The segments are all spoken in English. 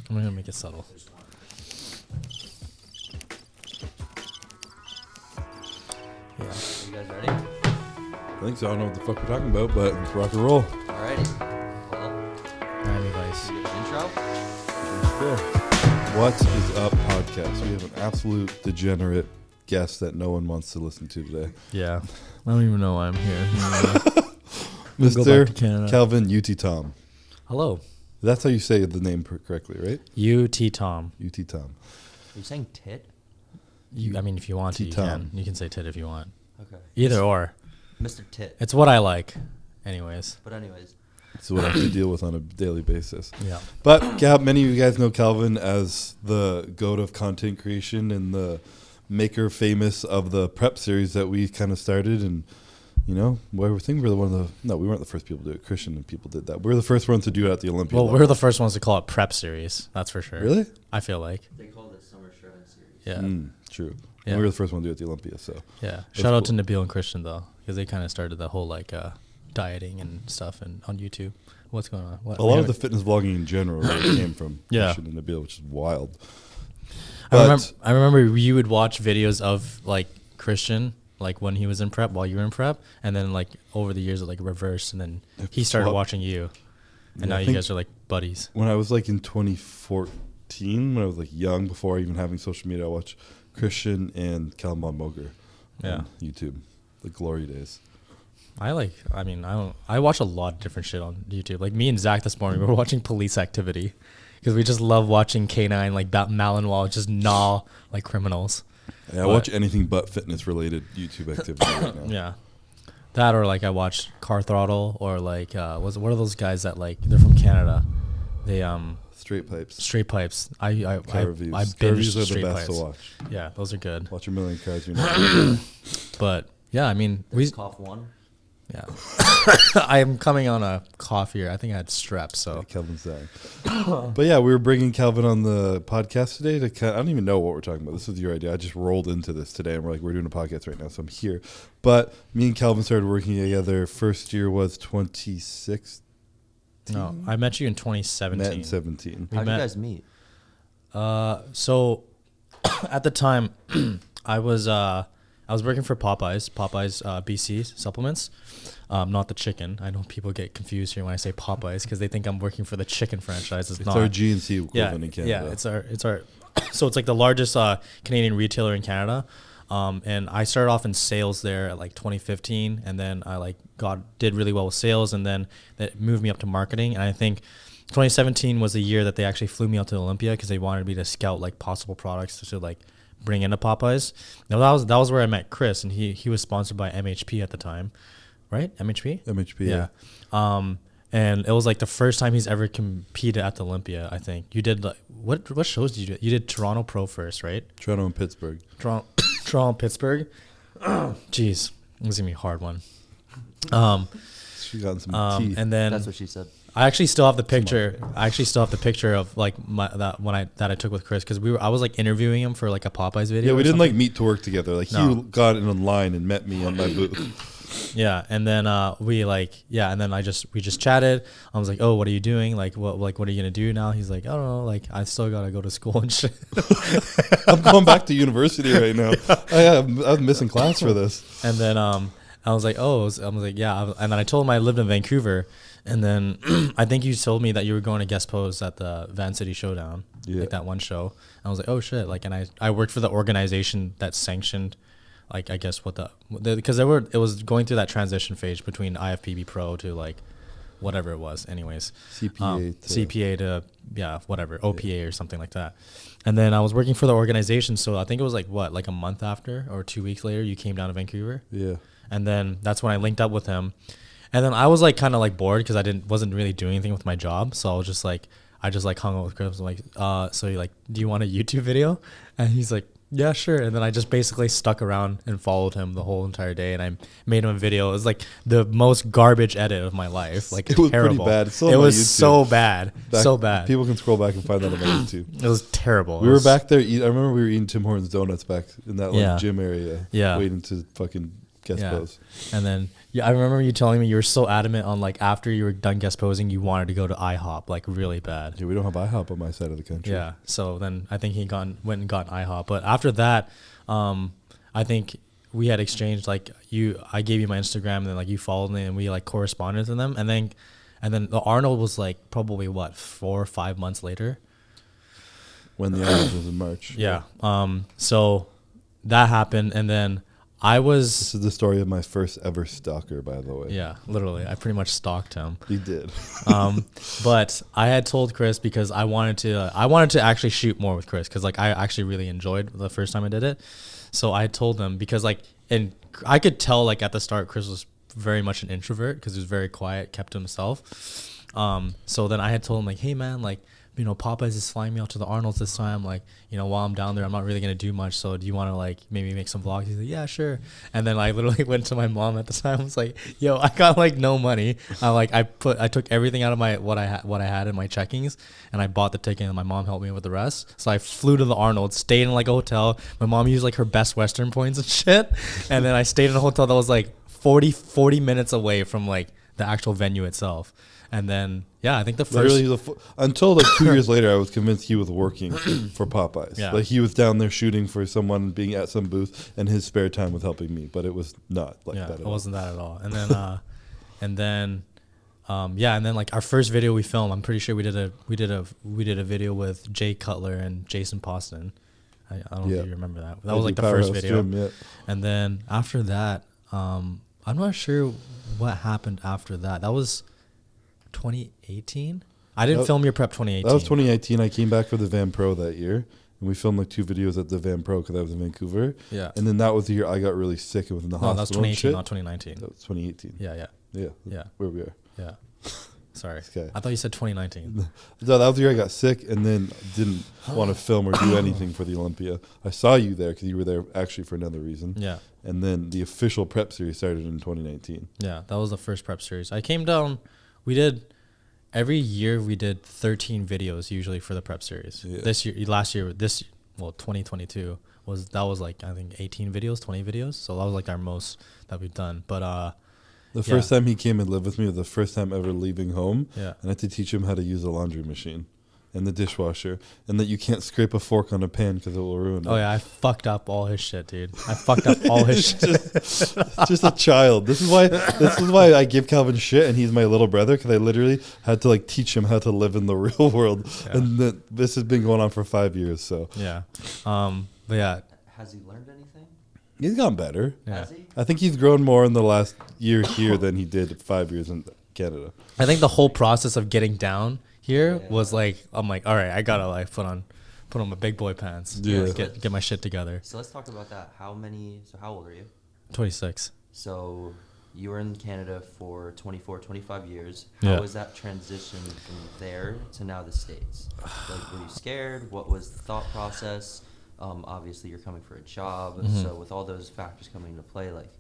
I'm gonna make it subtle. Yeah. Are you guys ready? I think so. I don't know what the fuck we're talking about, but let's rock and roll. Alrighty. Well, Miami Vice. should we get an intro? What is up, podcast? We have an absolute degenerate guest that no one wants to listen to today. Yeah. I don't even know why I'm here. Go back to Mr. Canada. Calvin UT Tom. Hello. That's how you say the name correctly, right? UT Tom. UT Tom. Are you saying tit? I mean, if you want to, you T-Tom. can. You can say tit if you want. Okay. Either or. Mr. Tit. It's what I like. Anyways. But anyways. It's what I have to deal with on a daily basis. Yeah. But many of you guys know Calvin as the goat of content creation and the maker famous of the prep series that we kind of started. And, you know, I think we weren't the first people to do it. Christian and people did that. We were the first ones to do it at the Olympia. Well, level. we're the first ones to call it prep series. That's for sure. Really? I feel like. They called it Summer Shredding Series. Yeah. True. Yeah. And we were the first one to do it at the Olympia, so. Yeah. That's Shout out cool. to Nabil and Christian, though, because they kind of started the whole, like, dieting and stuff and on YouTube. What's going on? What, A lot of the fitness vlogging in general really came from Yeah. Christian and Nabil, which is wild. I remember you would watch videos of, like, Christian, like, when he was in prep, while you were in prep, and then, like, over the years, it, like, reversed, and then he started watching you, and Yeah, now I you think guys are, like, buddies. When I was like in 2014, when I was like young, before even having social media, I watched Christian and Callum Von Moger on YouTube, the glory days. I watch a lot of different shit on YouTube. Like, me and Zach this morning, we were watching Police Activity, because we just love watching K9, like, Malinois just gnaw like criminals. Yeah, I watch anything but fitness related YouTube activity right now. Yeah. That, or like I watched Car Throttle, or like what are those guys that, like, they're from Canada? They Straight pipes. Straight Pipes. I reviews. I Car binged reviews are the Straight best Pipes. to watch. Yeah, those are good. Watch a million cars. You know. But yeah, I mean, There's cough one. yeah. I am coming on a cough here. I think I had strep, so. Yeah, Kelvin's dying. But yeah, we were bringing Kelvin on the podcast today to I don't even know what we're talking about. This was your idea. I just rolled into this today, and we're doing a podcast right now, so I'm here. But me and Kelvin started working together. First year was 2016. No, I met you in 2017. Met in 17. We How did met- you guys meet? So at the time, I was working for Popeyes BC supplements, not the chicken. I know people get confused here when I say Popeyes because they think I'm working for the chicken franchise. It's not. our GNC equivalent in Canada. Yeah, it's our. So it's like the largest Canadian retailer in Canada. And I started off in sales there at like 2015, and then I did really well with sales, and then that moved me up to marketing. And I think 2017 was the year that they actually flew me out to Olympia because they wanted me to scout like possible products to like bring into Popeyes. Now that was where I met Chris, and he was sponsored by MHP at the time, right? MHP. MHP. Yeah. And it was like the first time he's ever competed at the Olympia. I think you did what shows did you do? You did Toronto Pro first, right? Toronto and Pittsburgh. Toronto, Pittsburgh. Jeez, this is gonna be a hard one. She got some teeth. And then That's what she said. I actually still have the picture. of like that I took with Chris because I was like interviewing him for like a Popeyes video. Yeah, we or didn't something. like meet to work together. Like No. he got in line and met me on my booth. Yeah, and then and then we just chatted. I was like, "Oh, what are you doing? Like, what are you gonna do now?" He's like, "I don't know. Like, I still gotta go to school and shit." I'm going back to university right now. I'm missing class for this. And then I was like, "Oh," I was like, "Yeah." And then I told him I lived in Vancouver, and then I think you told me that you were going to guest post at the Van City Showdown, like that one show. And I was like, "Oh shit!" Like, and I worked for the organization that sanctioned. Like, I guess because it was going through that transition phase between IFBB Pro to like whatever it was, anyways. CPA to whatever, OPA or something like that. And then I was working for the organization, so I think it was like a month after or 2 weeks later you came down to Vancouver. Yeah. And then that's when I linked up with him. And then I was like kind of like bored because wasn't really doing anything with my job, so I was just like hung out with Chris. I'm like, so you like, do you want a YouTube video? And he's like, yeah, sure. And then I just basically stuck around and followed him the whole entire day, and I made him a video. It was like the most garbage edit of my life. Like, it was terrible. pretty bad. It was so bad. So bad. People can scroll back and find that on my YouTube. It was terrible. We were back there. I remember we were eating Tim Hortons donuts back in that gym area. Yeah. Waiting to fucking guest pose. And then I remember you telling me you were so adamant on like after you were done guest posing, you wanted to go to IHOP like really bad. Yeah, we don't have IHOP on my side of the country. Yeah. So then I think he went and got IHOP. But after that, I think we had exchanged like I gave you my Instagram and then like you followed me and we like corresponded to them. And then the Arnold was like probably what 4 or 5 months later. When the Arnold was in March. Yeah. So that happened and then This is the story of my first ever stalker, by the way. Yeah, literally. I pretty much stalked him. You did. But I had told Chris because I wanted to actually shoot more with Chris because like I actually really enjoyed the first time I did it. So I told him because like and I could tell like at the start Chris was very much an introvert because he was very quiet, kept to himself. So then I had told him like, hey man, like you know, Popeyes is flying me out to the Arnold's this time. Like, you know, while I'm down there, I'm not really going to do much. So do you want to like maybe make some vlogs? He's like, yeah, sure. And then I literally went to my mom at the time. I was like, yo, I got like no money. I took everything out of my, what I had in my checkings and I bought the ticket and my mom helped me with the rest. So I flew to the Arnold's, stayed in like a hotel. My mom used like her Best Western points and shit. And then I stayed in a hotel that was like 40 minutes away from like the actual venue itself. And then, yeah, I think the first... until like 2 years later, I was convinced he was working for Popeyes. Yeah. Like he was down there shooting for someone, being at some booth, and his spare time was helping me. But it was not like that at all. It wasn't that at all. And then, and then like our first video we filmed, I'm pretty sure we did a video with Jay Cutler and Jason Poston. I don't know if you remember that. That was like the first video. Gym, yeah. And then after that, I'm not sure what happened after that. That was 2018. I didn't film your prep 2018. That was 2018. I came back for the Van Pro that year, and we filmed like 2 videos at the Van Pro because I was in Vancouver. Yeah. And then that was the year I got really sick and was in the hospital. That was 2018, not 2019. That was 2018. Yeah. Where we are. Yeah. Sorry. Okay. I thought you said 2019. No, that was the year I got sick and then didn't want to film or do anything for the Olympia. I saw you there because you were there actually for another reason. Yeah. And then the official prep series started in 2019. Yeah, that was the first prep series. I came down. Every year we did 13 videos usually for the prep series. Yeah. 2022 was like I think 18 videos, 20 videos. So that was like our most that we've done. But the first time he came and lived with me was the first time ever leaving home. Yeah. And I had to teach him how to use a laundry machine and the dishwasher, and that you can't scrape a fork on a pan because it will ruin it. Oh yeah, I fucked up all his shit, dude. I fucked up all his shit. just a child. This is why I give Calvin shit, and he's my little brother, because I literally had to like teach him how to live in the real world, and this has been going on for 5 years. So yeah, but yeah. Has he learned anything? He's gotten better. Yeah. Has he? I think he's grown more in the last year here than he did 5 years in Canada. I think the whole process of getting down here was like, I'm like, all right, I gotta like put on my big boy pants. Yeah. Get my shit together. So let's talk about that. How old are you? 26. So you were in Canada for 24, 25 years. Yeah. How was that transition from there to now the States? Like, were you scared? What was the thought process? Obviously you're coming for a job. Mm-hmm. So with all those factors coming into play, like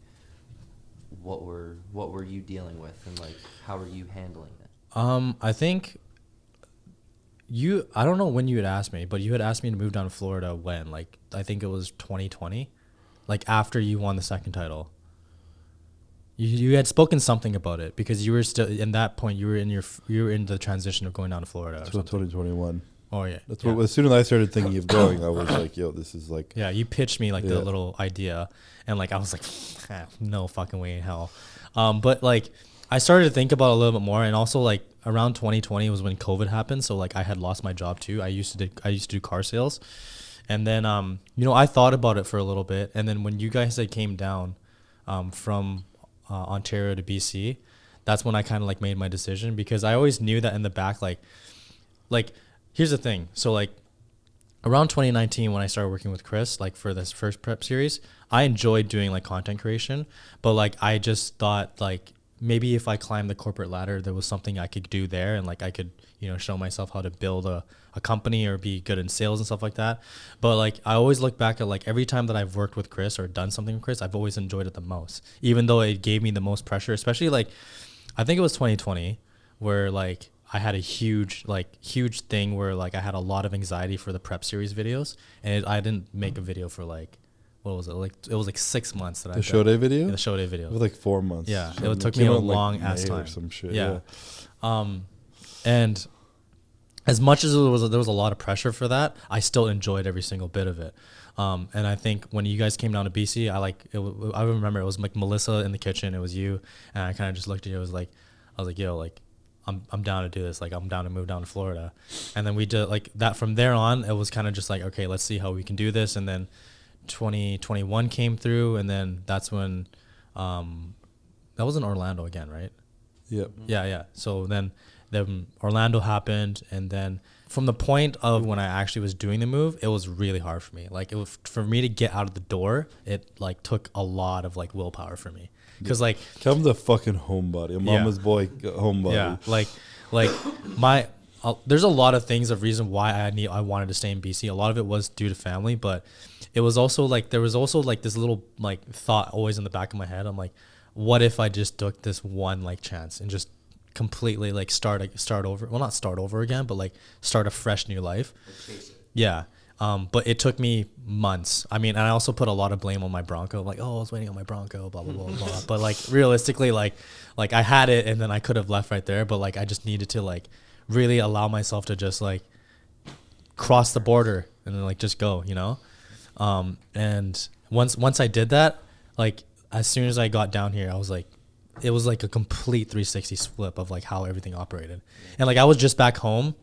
what were you dealing with, and like how were you handling it? I think I don't know when you had asked me, but you had asked me to move down to Florida when? Like, I think it was 2020, like after you won the second title. You had spoken something about it because you were still in that point. You were in the transition of going down to Florida. That's 2021. Oh yeah. That's what. As soon as I started thinking of going, I was like, "Yo, this is like." Yeah, you pitched me like the little idea, and like I was like, "No fucking way in hell." But like I started to think about it a little bit more, and also like around 2020 was when COVID happened, so like I had lost my job too. I used to do car sales, and then I thought about it for a little bit, and then when you guys came down from Ontario to BC, that's when I kind of like made my decision, because I always knew that in the back, like here's the thing. So like around 2019 when I started working with Chris, like for this first prep series, I enjoyed doing like content creation, but like I just thought like maybe if I climbed the corporate ladder, there was something I could do there, and like I could, show myself how to build a company or be good in sales and stuff like that. But like I always look back at like every time that I've worked with Chris or done something with Chris, I've always enjoyed it the most, even though it gave me the most pressure, especially like I think it was 2020 where like I had a huge thing where like I had a lot of anxiety for the prep series videos, and I didn't make a video for like what was it? Like it was like 6 months that I The show day video? Yeah, the show day video. It was like 4 months. Yeah, So it took me a came out, long like, ass May time. or some shit. Yeah. And as much as there was a lot of pressure for that, I still enjoyed every single bit of it. And I think when you guys came down to BC, I remember it was like Melissa in the kitchen. It was you, and I kind of just looked at you. I was like, yo, like, I'm down to do this. Like, I'm down to move down to Florida. And then we did like that. From there on, it was kind of just like, okay, let's see how we can do this. And then 2021 came through, and then that's when, that was in Orlando again, right? Yep. Yeah. So then Orlando happened, and then from the point of when I actually was doing the move, it was really hard for me. Like, it was for me to get out of the door. It like took a lot of like willpower for me, because like Kevin's a fucking homebody, a mama's boy homebody. yeah, like my there's a lot of things of reason why I wanted to stay in BC. A lot of it was due to family, but it was also like there was also like this little like thought always in the back of my head. I'm like, what if I just took this one like chance and just completely like start over? Well, not start over again, but like start a fresh new life. Yeah. But it took me months. I mean, and I also put a lot of blame on my Bronco. Like, oh, I was waiting on my Bronco, blah, blah, blah, blah. But like realistically, like I had it, and then I could have left right there. But like, I just needed to like really allow myself to just like cross the border and then like just go, you know? And once I did that, like as soon as I got down here, I was like, it was like a complete 360 flip of like how everything operated. And like I was just back home.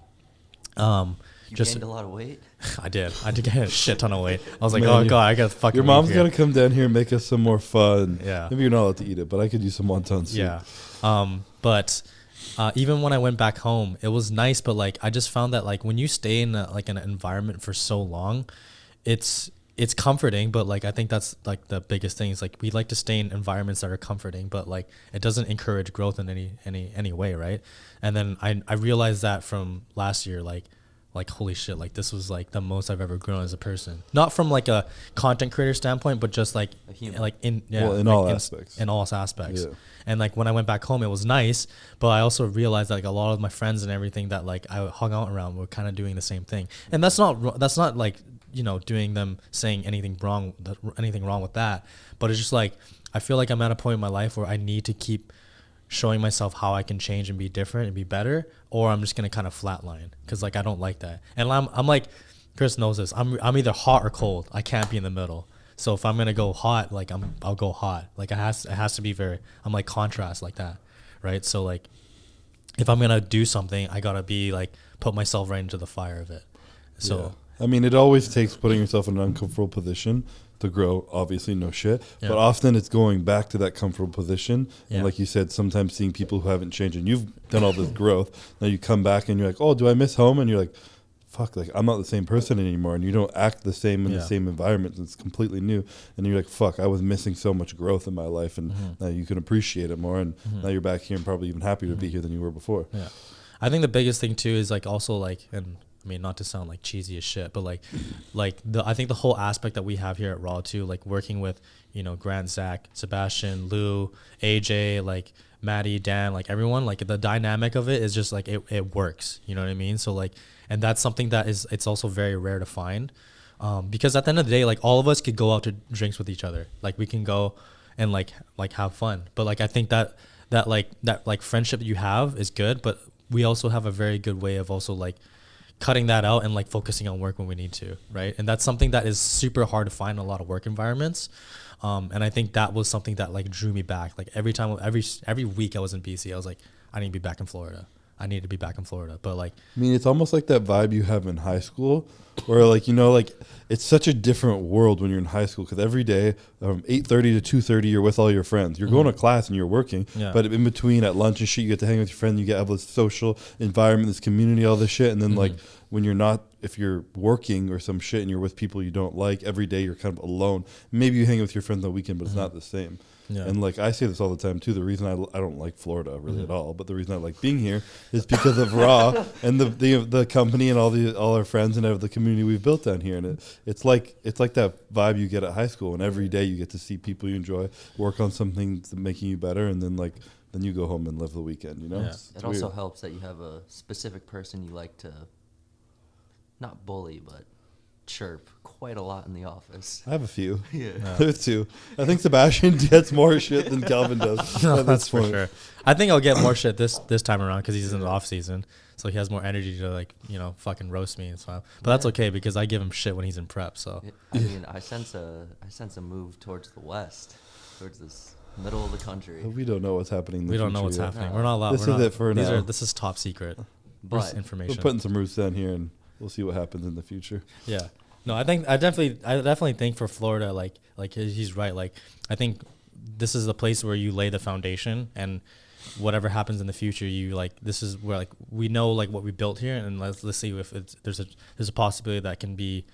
You just gained a lot of weight. I did get a shit ton of weight. I was like, Man, oh god, I got fucking. Your mom's leave gonna here. come down here and make us some more fun. Yeah. Maybe you're not allowed to eat it, but I could use some wonton soup. Yeah. But even when I went back home, it was nice. But like, I just found that like when you stay in like an environment for so long, it's comforting. But like, I think that's like the biggest thing is like we like to stay in environments that are comforting, but like it doesn't encourage growth in any way, right? And then I realized that from last year, like holy shit, like this was like the most I've ever grown as a person. Not from like a content creator standpoint, but just like A human. like in all like aspects. in all aspects. Yeah. And like when I went back home, it was nice, but I also realized that, like a lot of my friends and everything that like I hung out around were kind of doing the same thing. And that's not like, you know, doing them saying anything wrong with that, but it's just like I feel like I'm at a point in my life where I need to keep showing myself how I can change and be different and be better, or I'm just gonna kind of flatline, because like I don't like that. And I'm like, Chris knows this, I'm either hot or cold. I can't be in the middle. So if I'm gonna go hot, like I'll go hot. Like it has to be I'm like contrast like that, right? So like if I'm gonna do something, I gotta be like put myself right into the fire of it. So Yeah. I mean, it always takes putting yourself in an uncomfortable position to grow, obviously, no shit. Yeah. But often it's going back to that comfortable position. Yeah. And like you said, sometimes seeing people who haven't changed, and you've done all this growth, now you come back and you're like, oh, do I miss home? And you're like, fuck, like I'm not the same person anymore. And you don't act the same in the same environment. It's completely new. And you're like, fuck, I was missing so much growth in my life. And now you can appreciate it more. And now you're back here and probably even happier to be here than you were before. Yeah. I think the biggest thing too is like also like, and I mean, not to sound like cheesy as shit, but like I think the whole aspect that we have here at Raw too, like working with, you know, Grant, Zach, Sebastian, Lou, AJ, like Maddie, Dan, like everyone, like the dynamic of it is just like it works. You know what I mean? So like, and that's something that it's also very rare to find, because at the end of the day, like all of us could go out to drinks with each other. Like we can go and like have fun. But like I think that friendship that you have is good, but we also have a very good way of also like cutting that out and like focusing on work when we need to, right? And that's something that is super hard to find in a lot of work environments. And I think that was something that like drew me back. Like every week I was in BC, I was like, I need to be back in Florida. I need to be back in Florida. But like, I mean, it's almost like that vibe you have in high school, where like, you know, like it's such a different world when you're in high school, because every day from 8:30 to 2:30 you're with all your friends. You're going to class and you're working, but in between at lunch and shit, you get to hang with your friends. You get to have this social environment, this community, all this shit. And then like when you're not, if you're working or some shit and you're with people you don't like, every day you're kind of alone. Maybe you hang with your friends on the weekend, but it's not the same. Yeah. And like I say this all the time too, the reason I don't like Florida really at all, but the reason I like being here is because of Raw and the company and all our friends and the community we've built down here. And it's like that vibe you get at high school, and every day you get to see people you enjoy, work on something that's making you better, and then you go home and live the weekend, you know? Yeah. It also helps that you have a specific person you like to not bully, but chirp quite a lot in the office. I have a few. Yeah. There's two. I think Sebastian gets more shit than Calvin does. No, at that's this for point. sure. I think I'll get more shit this time around because he's in the off season, so he has more energy to like fucking roast me and stuff. But that's okay because I give him shit when he's in prep. So I mean, I sense a move towards the west, towards this middle of the country. We don't know what's happening. In the we don't know future what's yet. happening. No. We're not allowed. This we're is not, it for these now. This is top secret. But Information. We're putting some roots down here, and we'll see what happens in the future. Yeah. No, I definitely think for Florida, like he's right. Like I think this is the place where you lay the foundation, and whatever happens in the future, you like this is where like we know like what we built here, and let's see if there's a possibility that can be,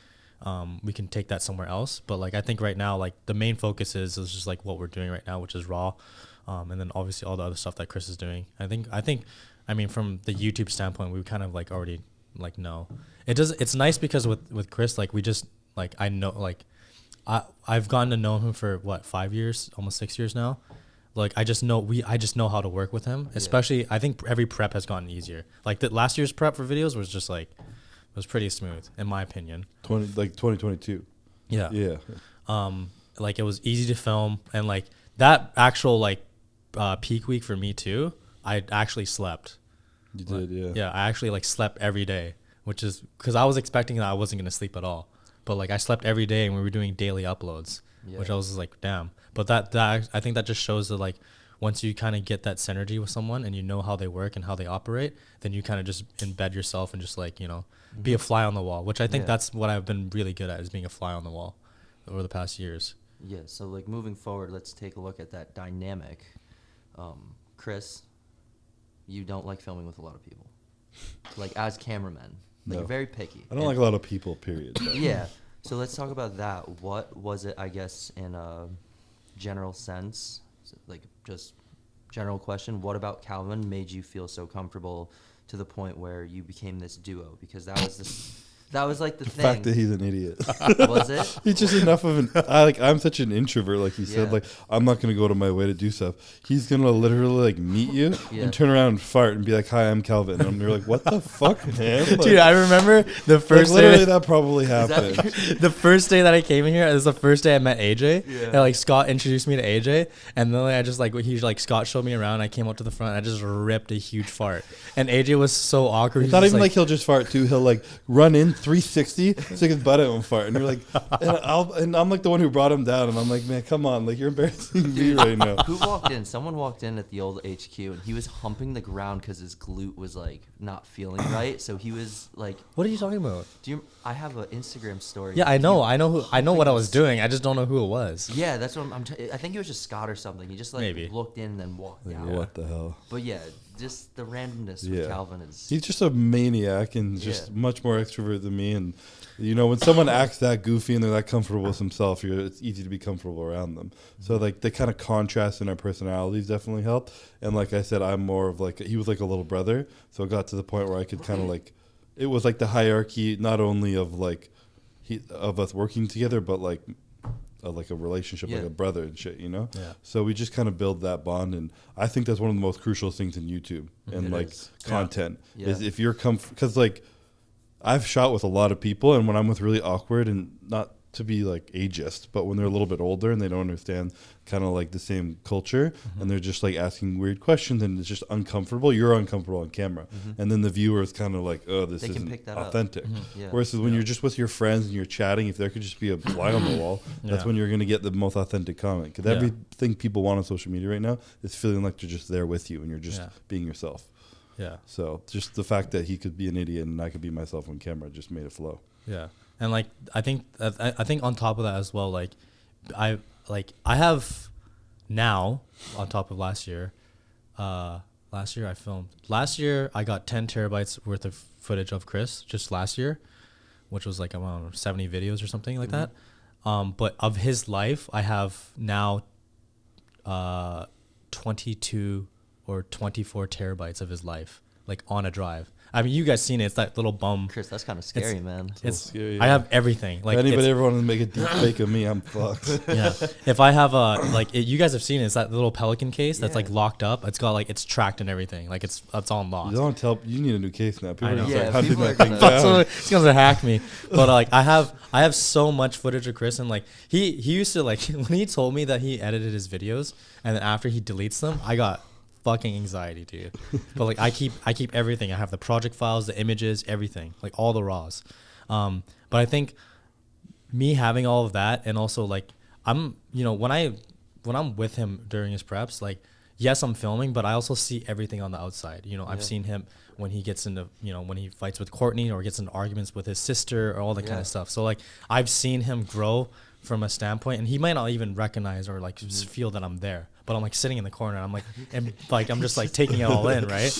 we can take that somewhere else. But like I think right now, like the main focus is just like what we're doing right now, which is raw, and then obviously all the other stuff that Chris is doing. I think I mean from the YouTube standpoint, we kind of like already like know. It's nice because with Chris, like we just like I know like I've gotten to know him for what 5 years, almost 6 years now. Like I just know how to work with him. Especially I think every prep has gotten easier. Like the last year's prep for videos was just like was pretty smooth in my opinion. 2022. Yeah. Yeah. Like it was easy to film, and like that actual like peak week for me too. I actually slept. You did, yeah. Yeah, I actually like slept every day, which is because I was expecting that I wasn't gonna sleep at all. But like I slept every day, and we were doing daily uploads, which I was just like, damn. But that I think that just shows that like once you kind of get that synergy with someone and you know how they work and how they operate, then you kind of just embed yourself and just like be a fly on the wall. Which I think that's what I've been really good at, is being a fly on the wall over the past years. yeah, so like moving forward, let's take a look at that dynamic. Chris, you don't like filming with a lot of people, like as cameramen. Like No. you're very picky. I don't like a lot of people, period. but- Yeah. So let's talk about that. What was it, I guess, in a general sense, like just general question, what about Calvin made you feel so comfortable to the point where you became this duo? Because that was like the The thing. fact that he's an idiot. Was it? He's just enough of an. I'm such an introvert, like he said. Yeah. Like I'm not gonna go to my way to do stuff. He's gonna literally like meet you Yeah. and turn around and fart and be like, "Hi, I'm Calvin," and you're like, "What the fuck, man?" Like, Dude, I remember the first like, literally day. that probably happened. The first day that I came in here, it was the first day I met AJ. Yeah. And like Scott introduced me to AJ, and then like, I just like Scott showed me around. I came up to the front, and I just ripped a huge fart, and AJ was so awkward. It's He's not just even like he'll just fart too. He'll like run in 360, stick his butt out and fart, and you're like, and I'm like the one who brought him down, and I'm like, man, come on, like you're embarrassing me right now. Who walked in? Someone walked in at the old HQ, and he was humping the ground because his glute was like not feeling right. So he was like, What are you talking about? I have an Instagram story. Yeah, I know what I was Humping doing. I just don't know who it was. Yeah, that's what I think it was just Scott or something. He just like Maybe. looked in and then walked Like, out. what the hell? But yeah, just the randomness Yeah. with Calvin is. He's just a maniac and just Yeah. much more extrovert than me. And when someone acts that goofy and they're that comfortable with himself, it's easy to be comfortable around them. So like the kind of contrast in our personalities definitely helped. And like I said, I'm more of like he was like a little brother. So it got to the point where I could kind of like it was like the hierarchy not only of like of us working together, but like a relationship, like Yeah. a brother and shit, Yeah. So we just kind of build that bond, and I think that's one of the most crucial things in YouTube and It like is. content Yeah. is if you're because like I've shot with a lot of people, and when I'm with really awkward and not to be like ageist, but when they're a little bit older and they don't understand kind of like the same culture and they're just like asking weird questions and it's just uncomfortable, you're uncomfortable on camera, and then the viewer is kind of like, oh, this They can isn't pick that up. authentic. Yeah. Whereas when you're just with your friends and you're chatting, if there could just be a fly on the wall, that's Yeah. when you're going to get the most authentic comment, because Yeah. everything people want on social media right now is feeling like they're just there with you and you're just Yeah. being yourself. Yeah. So just the fact that he could be an idiot and I could be myself on camera just made it flow. Yeah, and like I think on top of that as well, like I have now on top of last year. Last year I got 10 terabytes worth of footage of Chris just last year, which was like around 70 videos or something like that. But of his life, I have now 22 or 24 terabytes of his life, like on a drive. I mean, you guys seen it. It's that little bum. Chris, that's kind of scary, man. It's scary, I yeah. have everything. Like if anybody it's- ever wanted to make a deep fake of me, I'm fucked. yeah. If I have you guys have seen it. It's that little Pelican case that's Yeah. like locked up. It's got like it's tracked and everything. Like it's all unlocked. You don't tell. You need a new case now. People I are know. just Yeah, like, how did people that are thing gonna- That's down? what- it's gonna hack me. But like I I have so much footage of Chris, and like he used to like when he told me that he edited his videos and then after he deletes them, I got fucking anxiety, dude. But like I keep everything. I have the project files, the images, everything, like all the raws. But I think me having all of that, and also like I'm, you know, when I'm with him during his preps, like yes, I'm filming, but I also see everything on the outside. You know, I've seen him when he gets into, you know, when he fights with Courtney or gets into arguments with his sister or all that kind of stuff. So like I've seen him grow from a standpoint, and he might not even recognize or like just feel that I'm there, but I'm like sitting in the corner and I'm like, and like I'm just like taking it all in, right?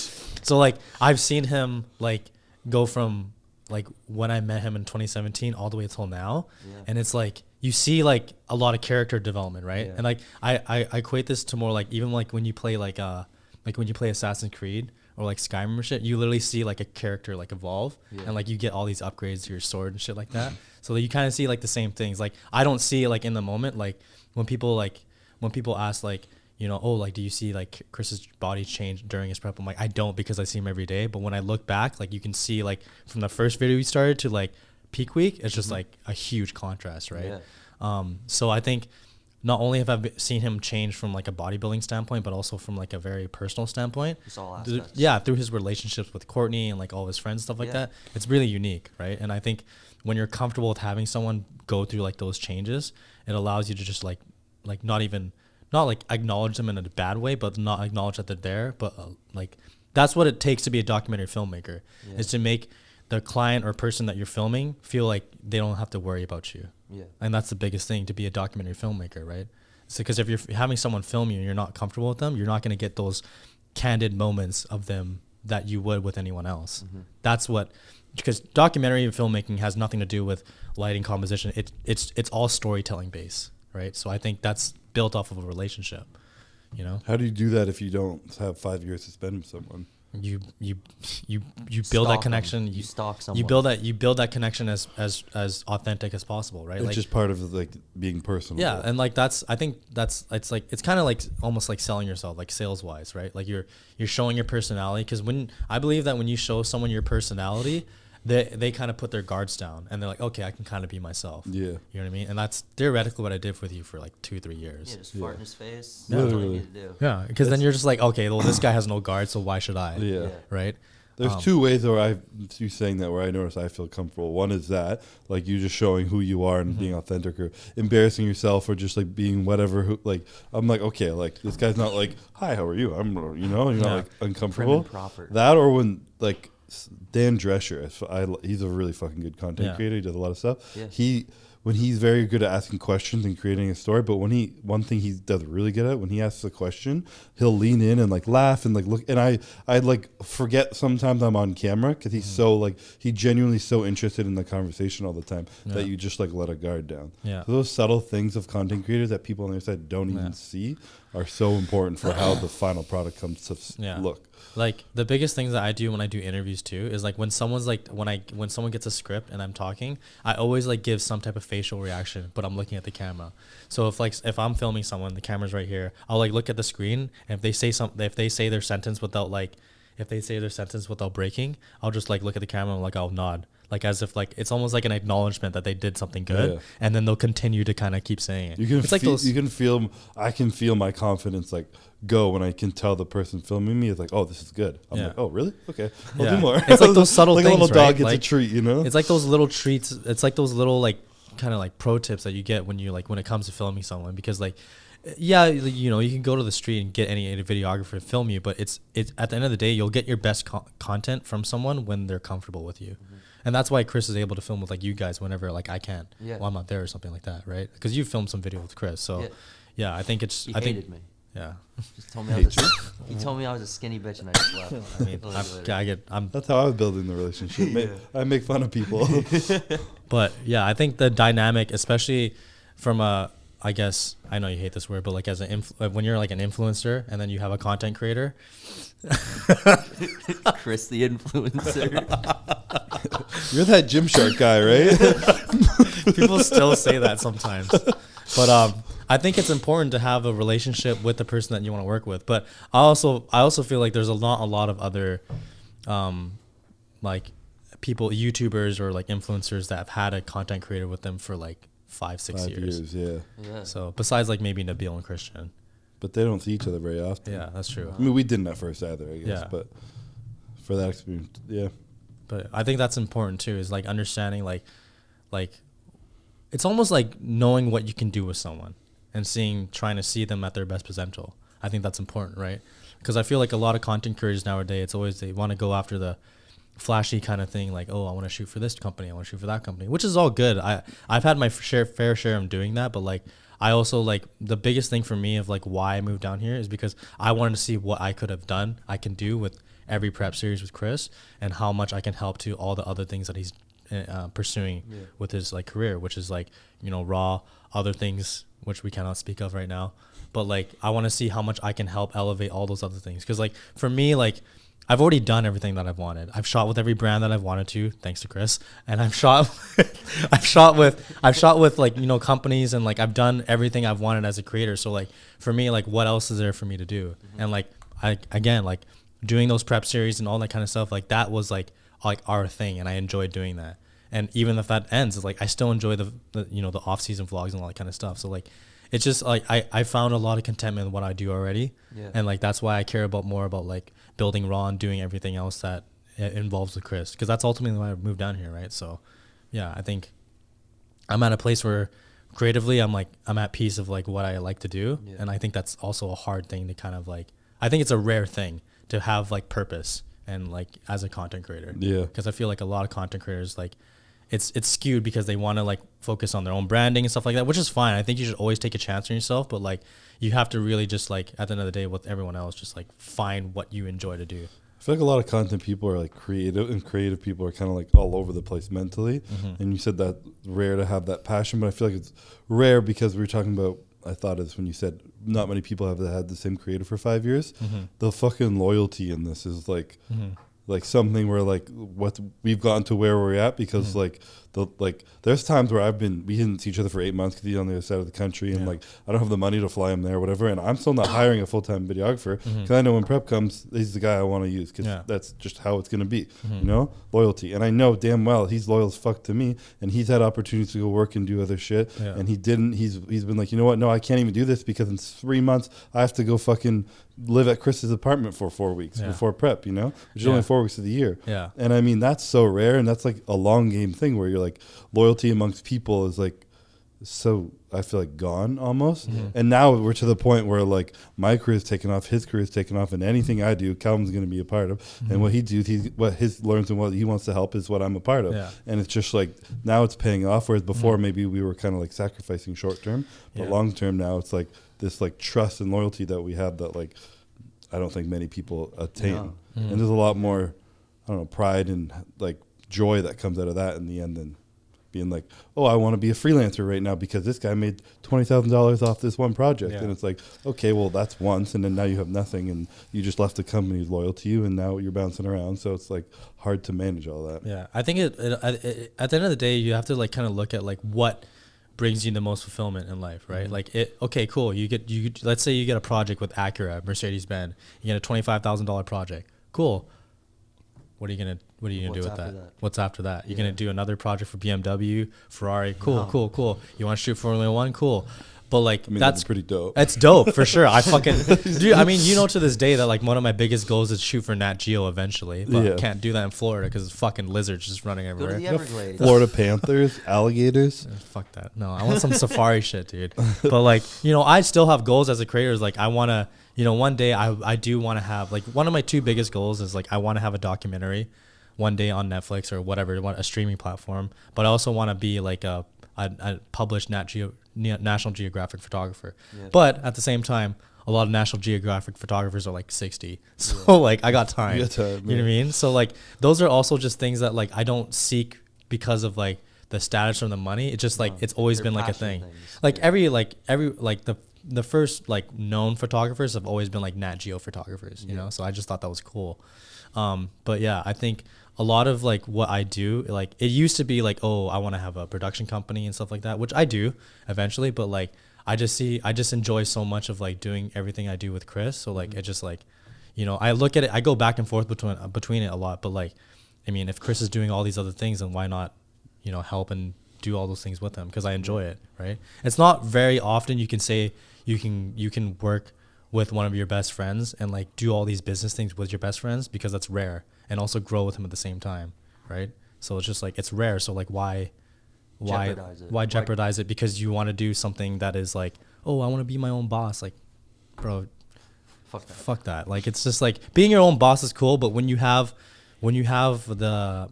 So like I've seen him like go from like when I met him in 2017 all the way till now, and it's like you see like a lot of character development, right? And like I equate this to more like even like when you play like when you play Assassin's Creed or like Skyrim or shit, you literally see like a character like evolve, and like you get all these upgrades to your sword and shit like that. So that you kind of see like the same things. Like I don't see like in the moment, like when people ask like, you know, oh, like do you see like Chris's body change during his prep? I'm like, I don't, because I see him every day. But when I look back, like you can see like from the first video we started to like peak week, it's just like a huge contrast, right? So I think not only have I seen him change from like a bodybuilding standpoint, but also from like a very personal standpoint. It's all aspects. Through his relationships with Courtney and like all his friends, stuff like that. It's really unique, right? And I think when you're comfortable with having someone go through like those changes, it allows you to just like not like acknowledge them in a bad way, but not acknowledge that they're there. But like that's what it takes to be a documentary filmmaker, is to make the client or person that you're filming feel like they don't have to worry about you. And that's the biggest thing to be a documentary filmmaker, right? So because if you're having someone film you and you're not comfortable with them, you're not going to get those candid moments of them that you would with anyone else. That's what, because documentary filmmaking has nothing to do with lighting, composition. It's all storytelling based, right? So I think that's built off of a relationship, you know? How do you do that if you don't have 5 years to spend with someone? You build that connection. You stalk someone. You build that connection as authentic as possible, right? It's like, just part of like being personal. Yeah, and like I think it's like it's kind of like almost like selling yourself, like sales wise, right? Like you're showing your personality, because I believe that when you show someone your personality, they kind of put their guards down and they're like, okay, I can kind of be myself. Yeah, you know what I mean? And that's theoretically what I did with you for like 2-3 years. Yeah, just fart in his face. Yeah. That's all you need to do. Yeah, because then you're just like, okay, well, this guy has no guard, so why should I? Yeah. Right. There's two ways where you saying that where I notice I feel comfortable. One is that, like, you just showing who you are and being authentic, or embarrassing yourself, or just like being whatever. Like, I'm like, okay, like this guy's not like, hi, how are you? you're not like uncomfortable. Proper. That, or when like Dan Drescher, he's a really fucking good content creator. He does a lot of stuff. Yeah. When he's very good at asking questions and creating a story, but one thing he does really good at, when he asks a question, he'll lean in and like laugh and like look. And I like forget sometimes I'm on camera, because he's so like, he genuinely so interested in the conversation all the time that you just like let a guard down. Yeah. So those subtle things of content creators that people on their side don't even see are so important for how the final product comes to look. Like the biggest things that I do when I do interviews too is like when someone's like when someone gets a script and I'm talking, I always like give some type of facial reaction, but I'm looking at the camera. So if I'm filming someone, the camera's right here, I'll like look at the screen, and if they say their sentence without breaking, I'll just like look at the camera and like I'll nod, like as if like it's almost like an acknowledgement that they did something good, and then they'll continue to kind of keep saying it. I can feel my confidence like go when I can tell the person filming me is like, oh, this is good. I'm like, oh, really? Okay, I'll do more. It's like those subtle like things, a little dog right? gets a treat, you know? It's like those little treats. It's like those little like kind of like pro tips that you get when it comes to filming someone, because like, yeah, you know, you can go to the street and get any videographer to film you, but it's at the end of the day, you'll get your best content from someone when they're comfortable with you. And that's why Chris is able to film with like you guys whenever like I can. Well, I'm not there or something like that, right? Because you filmed some video with Chris, so yeah, I think it's. He hated me. Yeah. Just told me he told me I was a skinny bitch, and I just left. I mean, that's how I was building the relationship. I make fun of people. But yeah, I think the dynamic, especially from I guess I know you hate this word, but like as when you're like an influencer and then you have a content creator. Chris the influencer. You're that Gymshark guy, right? People still say that sometimes. But I think it's important to have a relationship with the person that you want to work with. But I also feel like there's a lot of other like people, YouTubers or like influencers that have had a content creator with them for like 5-6 years. Yeah. So besides like maybe Nabil and Christian. But they don't see each other very often. Yeah, that's true. I mean, we didn't at first either, I guess. Yeah. But for that experience, yeah. But I think that's important too, is like understanding like it's almost like knowing what you can do with someone and trying to see them at their best potential. I think that's important, right? Because I feel like a lot of content creators nowadays, it's always they want to go after the flashy kind of thing, like, oh, I want to shoot for this company, I want to shoot for that company, which is all good. I've had my fair share of doing that, but like I also like the biggest thing for me of like why I moved down here is because I wanted to see what I could have done, I can do with every prep series with Chris, and how much I can help to all the other things that he's pursuing with his like career, which is like, you know, raw, other things which we cannot speak of right now. But like I want to see how much I can help elevate all those other things, because like for me, like I've already done everything that I've wanted. I've shot with every brand that I've wanted to, thanks to Chris. And I've shot with like, you know, companies, and like I've done everything I've wanted as a creator. So like for me, like what else is there for me to do? And like again, like doing those prep series and all that kind of stuff, like that was like our thing, and I enjoyed doing that. And even if that ends, it's like I still enjoy the you know, the off season vlogs and all that kind of stuff. So like it's just like I found a lot of contentment in what I do already. And like that's why I care more about like building raw and doing everything else that involves with Chris, because that's ultimately why I moved down here, right? So yeah, I think I'm at a place where creatively I'm at peace of like what I like to do. And I think that's also a hard thing to kind of like, I think it's a rare thing to have like purpose and like as a content creator. Because I feel like a lot of content creators, like it's skewed because they want to like focus on their own branding and stuff like that, which is fine. I think you should always take a chance on yourself, but like you have to really just like at the end of the day with everyone else, just like find what you enjoy to do. I feel like a lot of content people are like creative, and creative people are kind of like all over the place mentally. And you said that rare to have that passion, but I feel like it's rare because we were talking about, I thought it's when you said not many people have had the same creator for 5 years. The fucking loyalty in this is like something where like what we've gotten to where we're at because like there's times where we didn't see each other for 8 months because he's on the other side of the country, and like I don't have the money to fly him there or whatever, and I'm still not hiring a full-time videographer because I know when prep comes, he's the guy I want to use because that's just how it's going to be, you know, loyalty. And I know damn well he's loyal as fuck to me, and he's had opportunities to go work and do other shit, and he's been like, you know what, no, I can't even do this because in 3 months I have to go fucking live at Chris's apartment for 4 weeks before prep, you know, which is only 4 weeks of the year. And I mean, that's so rare, and that's like a long game thing where you're like, loyalty amongst people is like so, I feel like gone almost. And now we're to the point where like my career's taken off, his career's taken off, and anything I do, Calvin's going to be a part of. And what he does, what his learns and what he wants to help is what I'm a part of. And it's just like now it's paying off, whereas before maybe we were kind of like sacrificing short term, but long term now it's like this like trust and loyalty that we have that like I don't think many people attain. And there's a lot more, I don't know, pride and like joy that comes out of that in the end than being like, oh, I want to be a freelancer right now because this guy made $20,000 off this one project. And it's like, okay, well, that's once, and then now you have nothing, and you just left a company who's loyal to you, and now you're bouncing around. So it's like hard to manage all that. Yeah, I think at the end of the day, you have to like kind of look at like what brings you the most fulfillment in life, right? Like okay, cool. You let's say you get a project with Acura, Mercedes-Benz, you get a $25,000 project. Cool. What are you gonna do with that? What's after that? You're gonna do another project for BMW, Ferrari. Cool. You want to shoot Formula One? Cool. But like, I mean, that's pretty dope. It's dope for sure. I fucking dude. I mean, you know, to this day that like one of my biggest goals is shoot for Nat Geo eventually, but can't do that in Florida because it's fucking lizards just running everywhere. Go to the Everglades. Florida Panthers, alligators. Fuck that. No, I want some safari shit, dude. But like, you know, I still have goals as a creator. Is like I want to, you know, one day I do want to have like one of my two biggest goals is like I want to have a documentary one day on Netflix or whatever, a streaming platform. But I also want to be like a published National Geographic photographer. But at the same time, a lot of National Geographic photographers are like 60. So like I got time. You know what I mean? So like those are also just things that like I don't seek because of like the status or the money. It's just like it's always been like a thing. Like every the first like known photographers have always been like Nat Geo photographers, you know? So I just thought that was cool. But yeah, I think a lot of like what I do, like it used to be like, oh, I want to have a production company and stuff like that, which I do eventually, but like I just enjoy so much of like doing everything I do with Chris. So like it just like, you know, I look at it, I go back and forth between it a lot, but like I mean, if Chris is doing all these other things, then why not, help and do all those things with him? Because I enjoy it, right? It's not very often you can say you can work with one of your best friends and like do all these business things with your best friends, because that's rare, and also grow with him at the same time, right? So it's just like, it's rare. So like, why jeopardize it because you want to do something that is like, oh, I want to be my own boss. Like, bro, fuck that. Like, it's just like, being your own boss is cool, but when you have the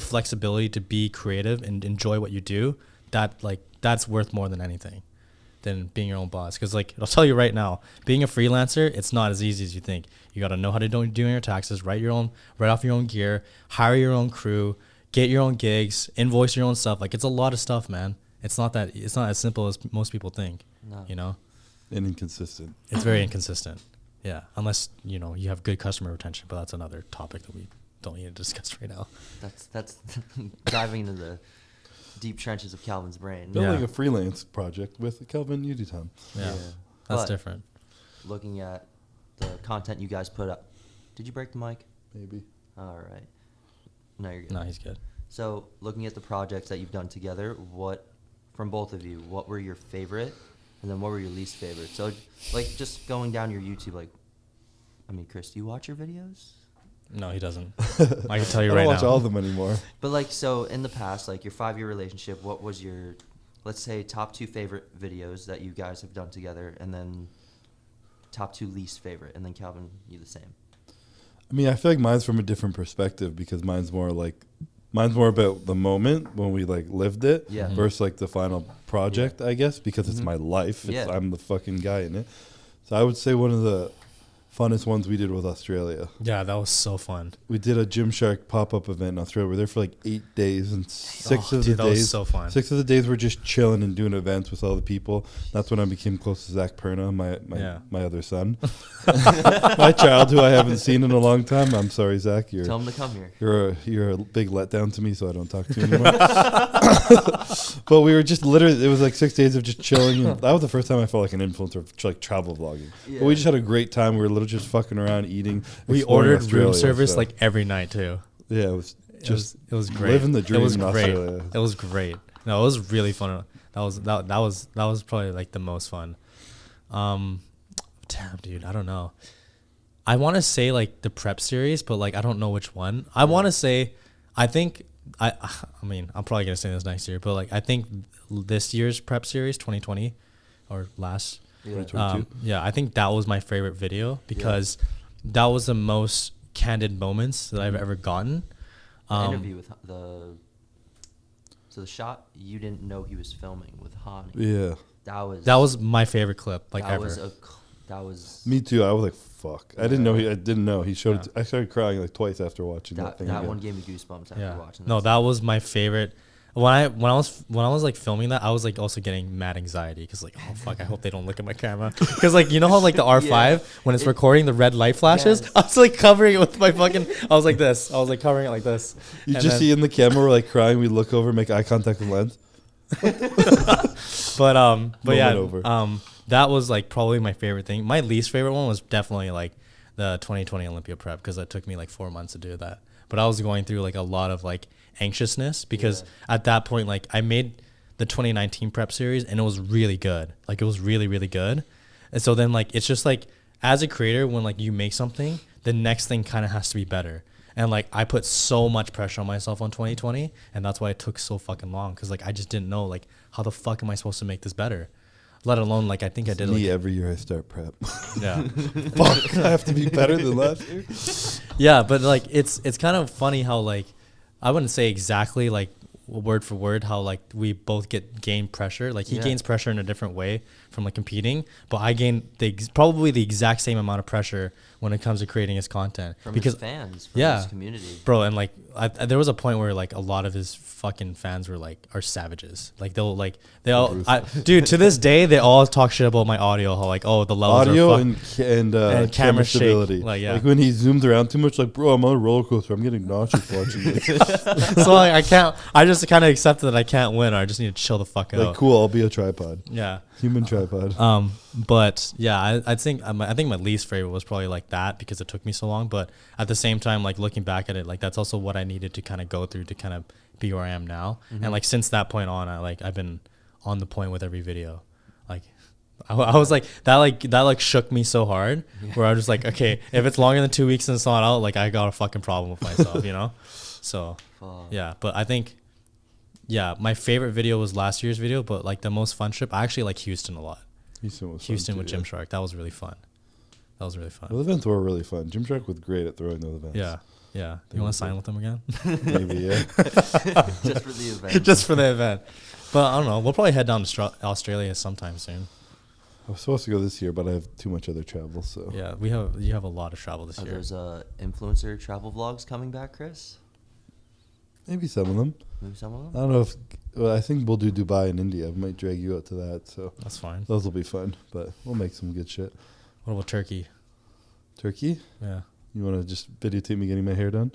flexibility to be creative and enjoy what you do, that's worth more than anything than being your own boss. Because like, I'll tell you right now, being a freelancer, it's not as easy as you think. You got to know how to do your taxes, write off your own gear, hire your own crew, get your own gigs, invoice your own stuff. Like, it's a lot of stuff, man. It's not as simple as most people think. No. And inconsistent. It's very inconsistent. Yeah, unless you have good customer retention, but that's another topic that we don't need to discuss right now. That's diving into the deep trenches of Calvin's brain. Building a freelance project with Calvin Uditom. Yeah. That's different. Looking at the content you guys put up. Did you break the mic? Maybe. All right. No, you're good. No, he's good. So, looking at the projects that you've done together, from both of you, what were your favorite, and then what were your least favorite? So, like, just going down your YouTube, like, I mean, Chris, do you watch your videos? No, he doesn't. I can tell you I right now. don't watch all of them anymore. But like, so in the past, like your 5-year relationship, what was your, let's say, top 2 favorite videos that you guys have done together, and then top 2 least favorite, and then Calvin, you the same. I mean, I feel like mine's from a different perspective, because mine's more about the moment when we like lived it, versus like the final project, I guess, because it's my life. I'm the fucking guy in it. So I would say one of the funnest ones we did with Australia. Yeah, that was so fun. We did a Gymshark pop-up event in Australia. We were there for like 8 days, and 6 of the days, that was so fun. 6 of the days were just chilling and doing events with all the people. That's when I became close to Zach Perna, my other son, my child, who I haven't seen in a long time. I'm sorry, Zach. Tell him to come here. You're a big letdown to me, so I don't talk to you anymore. But we were just literally, it was like 6 days of just chilling. And that was the first time I felt like an influencer of like travel vlogging. Yeah. But we just had a great time. We were literally just fucking around, eating. We ordered Australia, room service like every night too. Yeah, it was great. Living the dream. It was in great. Australia. It was great. No, it was really fun. That was probably like the most fun. Damn, dude, I don't know. I want to say like the prep series, but like I don't know which one. I want to say, I mean, I'm probably gonna say this next year, but like I think this year's prep series, 2020, or last. Yeah, I think that was my favorite video, because that was the most candid moments that I've ever gotten. The interview with the shot you didn't know he was filming with Hani. Yeah, that was my favorite clip ever. That was me too. I was like, fuck. I didn't know he showed it. I started crying like twice after watching that thing. That one gave me goosebumps after watching. No, that was my favorite. When I was like filming that, I was like also getting mad anxiety, because like, oh fuck, I hope they don't look at my camera, because like, you know how like the R5 when it's recording the red light flashes, I was like covering it with my fucking, I was like covering it like this. You just see in the camera, we're like crying, we look over, make eye contact with lens. but yeah, that was like probably my favorite thing. My least favorite one was definitely like the 2020 Olympia prep, because it took me like 4 months to do that. But I was going through like a lot of like anxiousness, because at that point, like I made the 2019 prep series and it was really good. Like it was really, really good. And so then like, it's just like, as a creator, when like you make something, the next thing kind of has to be better. And like, I put so much pressure on myself on 2020, and that's why it took so fucking long. Cause like, I just didn't know like, how the fuck am I supposed to make this better? Let alone like, I think I did me like every year I start prep. Yeah. Fuck, I have to be better than last year. Yeah. But like, it's kind of funny how like, I wouldn't say exactly like word for word how like we both gain pressure. Like he gains pressure in a different way from like competing, but I gain probably the exact same amount of pressure when it comes to creating his content from his fans, from his community, bro. And like there was a point where like a lot of his fucking fans are savages. Like dude, to this day they all talk shit about my audio. How like, oh, the levels audio are and camera stability. Like when he zooms around too much, like, bro, I'm on a roller coaster. I'm getting nauseous watching this. So like, I just kind of accepted that I can't win, or I just need to chill the fuck out. Like, cool, I'll be a tripod. Yeah. Human tripod. But yeah, I think my least favorite was probably like that because it took me so long. But at the same time, like looking back at it, like that's also what I needed to kind of go through to kind of be where I am now. And like since that point on, I've been on the point with every video. Like I was like that shook me so hard where I was just like, okay, if it's longer than 2 weeks and it's not out, like I got a fucking problem with myself, you know? So yeah, but I think, yeah, my favorite video was last year's video, but like the most fun trip, I actually like Houston a lot. Houston with Gymshark. That was really fun. Those events were really fun. Gymshark was great at throwing those events. Yeah. Yeah. You want to sign with them again? Maybe, yeah. Just for the event. Just for the event. But I don't know. We'll probably head down to Australia sometime soon. I was supposed to go this year, but I have too much other travel. So yeah, you have a lot of travel this year. There's influencer travel vlogs coming back, Chris? Maybe some of them. I don't know if. Well, I think we'll do Dubai and India. I might drag you out to that. So that's fine. Those will be fun, but we'll make some good shit. What about Turkey? Turkey? Yeah. You want to just videotape me getting my hair done?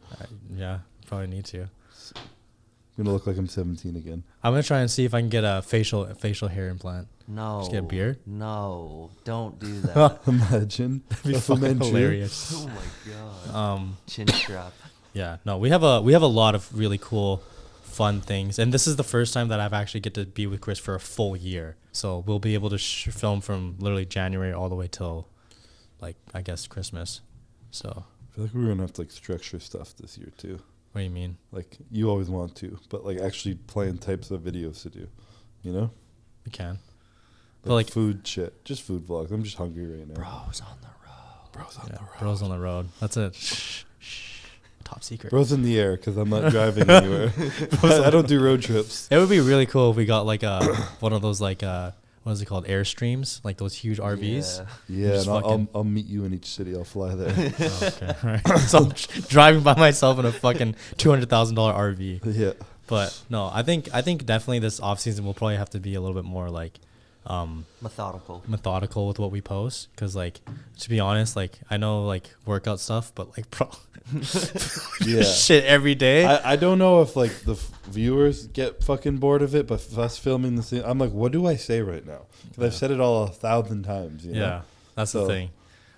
Yeah, probably need to. I'm gonna look like I'm 17 again. I'm gonna try and see if I can get a facial hair implant. No. Just get a beard? No, don't do that. Imagine. That'd be fucking hilarious. Oh my god. Chin strap. Yeah. No, we have a lot of really cool, fun things, and this is the first time that I've actually get to be with Chris for a full year. So we'll be able to film from literally January all the way till, like, I guess Christmas. So I feel like we're gonna have to like structure stuff this year too. What do you mean? Like, you always want to, but like actually plan types of videos to do, you know? We can. But like food shit, just food vlogs. I'm just hungry right now. Bros on the road. Bros on the road. That's it. Shh. Top secret. Bros in the air because I'm not driving anywhere. I don't do road trips. It would be really cool if we got like one of those like what is it called, Airstreams, like those huge RVs. Yeah, and I'll meet you in each city. I'll fly there. Okay, all right. So I'm driving by myself in a fucking $200,000 RV. Yeah, but no, I think definitely this off season will probably have to be a little bit more like methodical with what we post, because like, to be honest, like I know like workout stuff, but like yeah, shit every day. I don't know if like the viewers get fucking bored of it, but us filming the thing, I'm like, what do I say right now? Because I've said it all 1,000 times. You know? Yeah, that's the thing.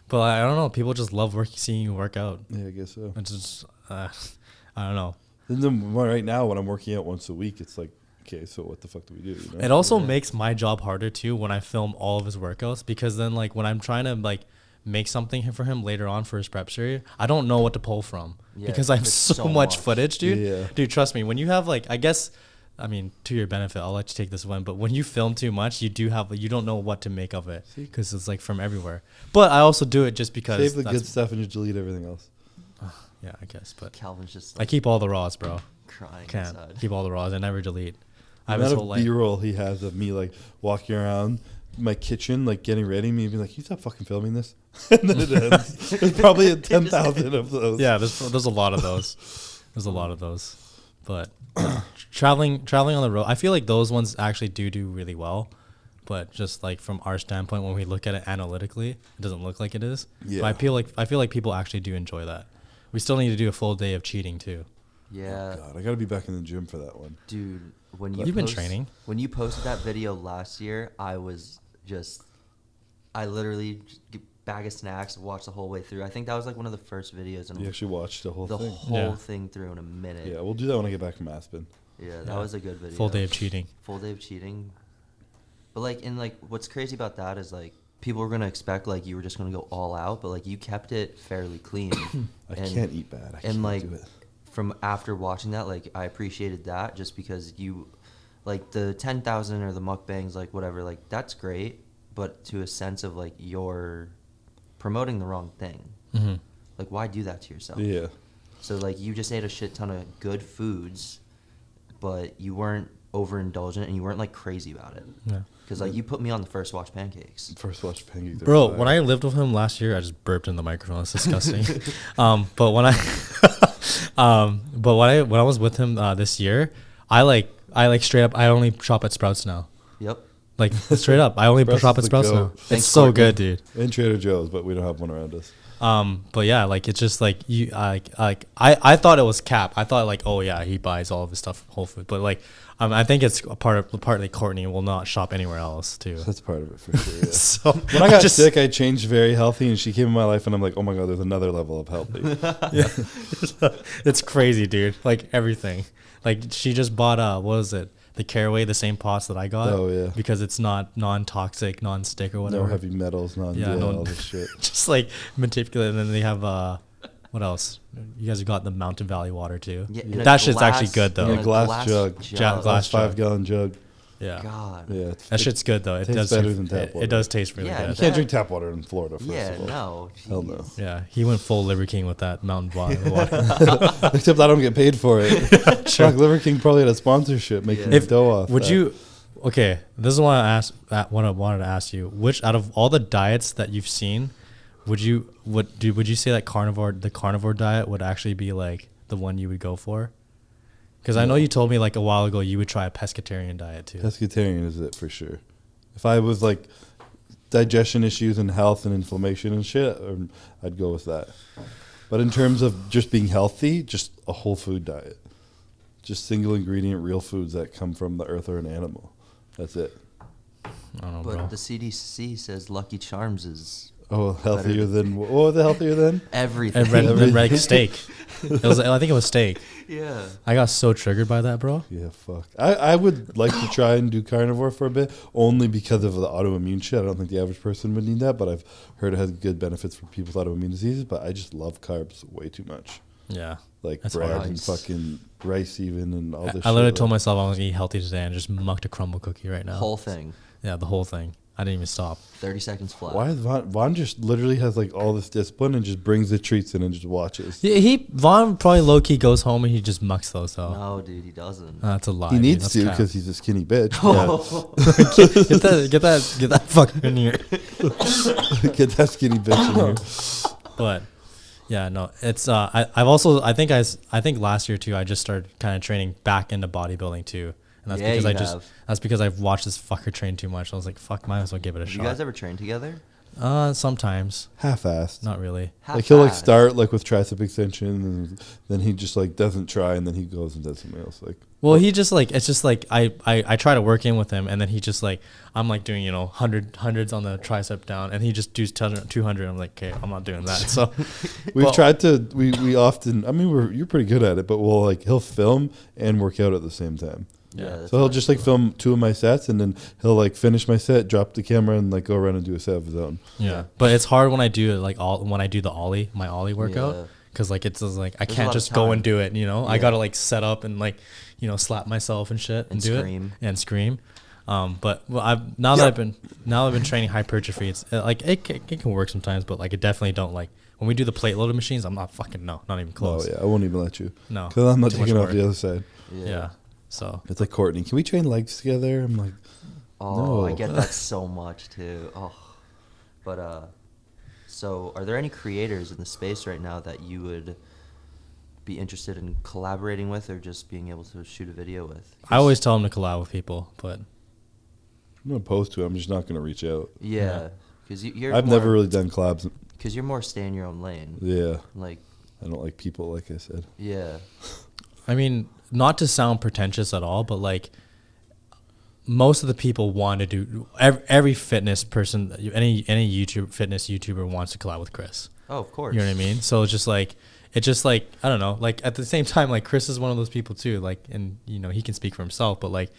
But I don't know. People just love seeing you work out. Yeah, I guess so. It's just I don't know. And then right now, when I'm working out once a week, it's like, okay, so what the fuck do we do? You know? It also makes my job harder too when I film all of his workouts, because then like when I'm trying to like make something for him later on for his prep series, I don't know what to pull from because I have so much footage, dude. Yeah. Dude, trust me, when you have like, I guess, I mean, to your benefit, I'll let you take this one, but when you film too much, you don't know what to make of it because it's like from everywhere. But I also do it just because save the good stuff and you delete everything else. Yeah, I guess. But Calvin's just like, I keep all the raws, bro. Crying Can't inside. keep all the raws. I never delete. I have a B-roll he has of me like walking around my kitchen, like getting ready, me being like, "You stop fucking filming this," and then it ends. There's probably 10,000 of those. Yeah, there's a lot of those. There's a lot of those, but traveling on the road, I feel like those ones actually do really well. But just like from our standpoint, when we look at it analytically, it doesn't look like it is. Yeah. But I feel like people actually do enjoy that. We still need to do a full day of cheating too. Yeah. Oh God, I gotta be back in the gym for that one, dude. You've been training. When you posted that video last year, I literally bag of snacks, watched the whole way through. I think that was like one of the first videos. And you actually watched the whole thing through in a minute. Yeah, we'll do that when I get back from Aspen. Yeah, that was a good video. Full day of cheating. But like, what's crazy about that is like, people were gonna expect like you were just gonna go all out, but like you kept it fairly clean. I can't eat bad. I can't do it. From after watching that, like I appreciated that just because you, like the 10,000 or the mukbangs, like whatever, like that's great, but to a sense of like you're promoting the wrong thing. Mm-hmm. Like why do that to yourself? Yeah. So like you just ate a shit ton of good foods, but you weren't overindulgent and you weren't like crazy about it. Yeah. Because like you put me on the first watch pancakes. Bro, when I lived with him last year, I just burped in the microphone. It's disgusting. But when I was with him this year, I straight up, I only shop at Sprouts now. Yep. Like straight up, I only shop at Sprouts now. It's so good, dude. In Trader Joe's, but we don't have one around us. But yeah, like it's just like I thought it was Cap. I thought like, oh yeah, he buys all of his stuff from Whole Foods. But like I think it's partly Courtney will not shop anywhere else too. That's part of it for sure. Yeah. So when I got sick, I changed very healthy, and she came in my life, and I'm like, oh my god, there's another level of healthy. Yeah, it's crazy, dude. Like everything. Like she just bought what was it? The Caraway, the same pots that I got. Oh yeah. Because it's not non-toxic, non-stick or whatever. No heavy metals, all this shit. Just like meticulous, and then they have what else? You guys have got the Mountain Valley water too. Yeah, that shit's actually good though. In a glass jug. Glass 5-gallon jug. Yeah. God. Yeah. That shit's good though. It tastes does better than tap water. It does taste really Yeah, good. You can't drink tap water in Florida. First Yeah, of all. no. Hell no. Yeah, he went full Liver King with that Mountain Valley water. Except I don't get paid for it. Fuck, Liver King probably had a sponsorship making dough off. Would that. you? Okay, this is what I wanted to ask you. Which out of all the diets that you've seen, would you say that the carnivore diet would actually be like the one you would go for? Because I know you told me like a while ago you would try a pescatarian diet too. Pescatarian is it for sure. If I was like digestion issues and health and inflammation and shit, I'd go with that. But in terms of just being healthy, just a whole food diet. Just single ingredient real foods that come from the earth or an animal. That's it. I don't know, But bro. the CDC says Lucky Charms is Healthier than what was it healthier than? everything. And red steak. I think it was steak. Yeah. I got so triggered by that, bro. Yeah, fuck. I would like to try and do carnivore for a bit, only because of the autoimmune shit. I don't think the average person would need that, but I've heard it has good benefits for people with autoimmune diseases. But I just love carbs way too much. Yeah. Like That's bread hard. and fucking rice even and all this shit. I literally told myself I was going to eat healthy today and just mucked a crumble cookie right now. Whole thing. Yeah, the whole thing. I didn't even stop. 30 seconds flat. Why is Vaughn just literally has like all this discipline and just brings the treats in and just watches? Yeah, Vaughn probably low key goes home and he just mucks those though. No, dude, he doesn't. That's a lie. He dude. needs That's to cap. because he's a skinny bitch. get that fucker in here. Get that skinny bitch in here. But yeah, no, it's I think last year too I just started kind of training back into bodybuilding too. And that's because I've watched this fucker train too much. I was like, fuck, might as well give it a shot. You guys ever train together? Sometimes. Half-assed. Not really. Like he'll like start like with tricep extension and then he just like doesn't try and then he goes and does something else. Like well, he just like it's just like I try to work in with him and then he just like I'm like doing hundreds on the tricep down and he just does 200. I'm like, okay, I'm not doing that. So we've tried to we often you're pretty good at it, but he'll film and work out at the same time. Yeah. So he'll just like film 2 of my sets and then he'll like finish my set, drop the camera and like go around and do a set of his own. Yeah. But it's hard when I do when I do my ollie workout. Yeah. Cause like it's just like I There's a can't lot of just go time. and do it, Yeah. I gotta like set up and like slap myself and shit and do scream. it and scream. But now that I've been training hypertrophy, it's like it can work sometimes, but like it definitely don't like when we do the plate loaded machines. I'm not not even close. Oh yeah, I won't even let you. No, because I'm not too much taking off work. the other side. Yeah. So It's like Courtney. Can we train legs together? I'm like, Oh, no. I get that so much too. Oh, but so are there any creators in the space right now that you would be interested in collaborating with, or just being able to shoot a video with? I always tell them to collab with people, but I'm not opposed to it. I'm just not going to reach out. Yeah, because you're. I've never really done collabs. Because you're more stay in your own lane. Yeah. Like. I don't like people, like I said. Yeah. I mean, not to sound pretentious at all, but like most of the people want to do every fitness person, any fitness YouTuber wants to collab with Chris. Oh, of course. You know what I mean? So it's just like I don't know, like at the same time, like Chris is one of those people too, like, and he can speak for himself, but like